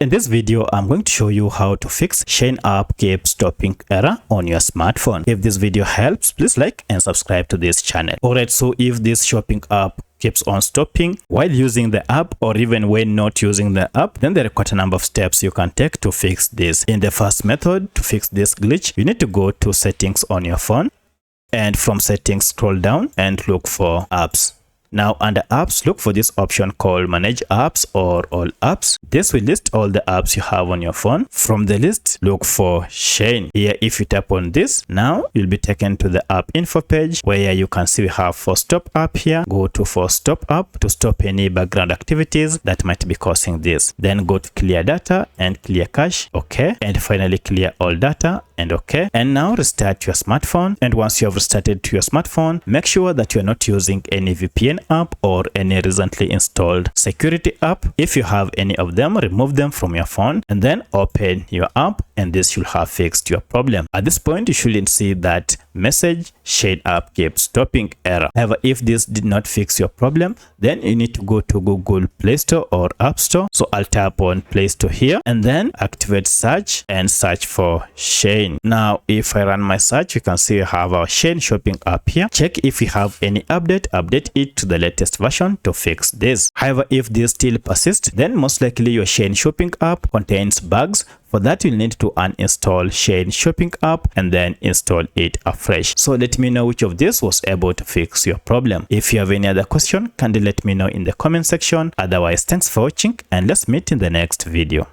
In this video, I'm going to show you how to fix SHEIN App Keeps Stopping error on your smartphone. If this video helps, please like and subscribe to this channel. Alright, so if this shopping app keeps on stopping while using the app or even when not using the app, then there are quite a number of steps you can take to fix this. In the first method, to fix this glitch, you need to go to settings on your phone, and from settings scroll down and look for apps. Now under apps, look for this option called manage apps or all apps. This will list all the apps you have on your phone. From the list, look for SHEIN. Here, if you tap on this, now you'll be taken to the app info page where you can see we have force stop app here. Go to force stop app to stop any background activities that might be causing this. Then go to clear data and clear cache. Okay. And finally clear all data and okay. And now restart your smartphone. And once you have restarted to your smartphone, make sure that you are not using any VPN app or any recently installed security app. If you have any of them, remove them from your phone and then open your app, and this should have fixed your problem. At this point, you shouldn't see that message SHEIN App Keeps Stopping error. However, if this did not fix your problem, then you need to go to Google Play Store or App Store. So I'll tap on Play Store here and then activate search and search for SHEIN. Now if I run my search, you can see I have our SHEIN shopping app here. Check if you have any update it to the latest version to fix this. However, if this still persists, then most likely your SHEIN shopping app contains bugs. For that, you'll need to uninstall SHEIN shopping app and then install it afresh. So let me know which of this was able to fix your problem. If you have any other question, kindly let me know in the comment section. Otherwise, thanks for watching and let's meet in the next video.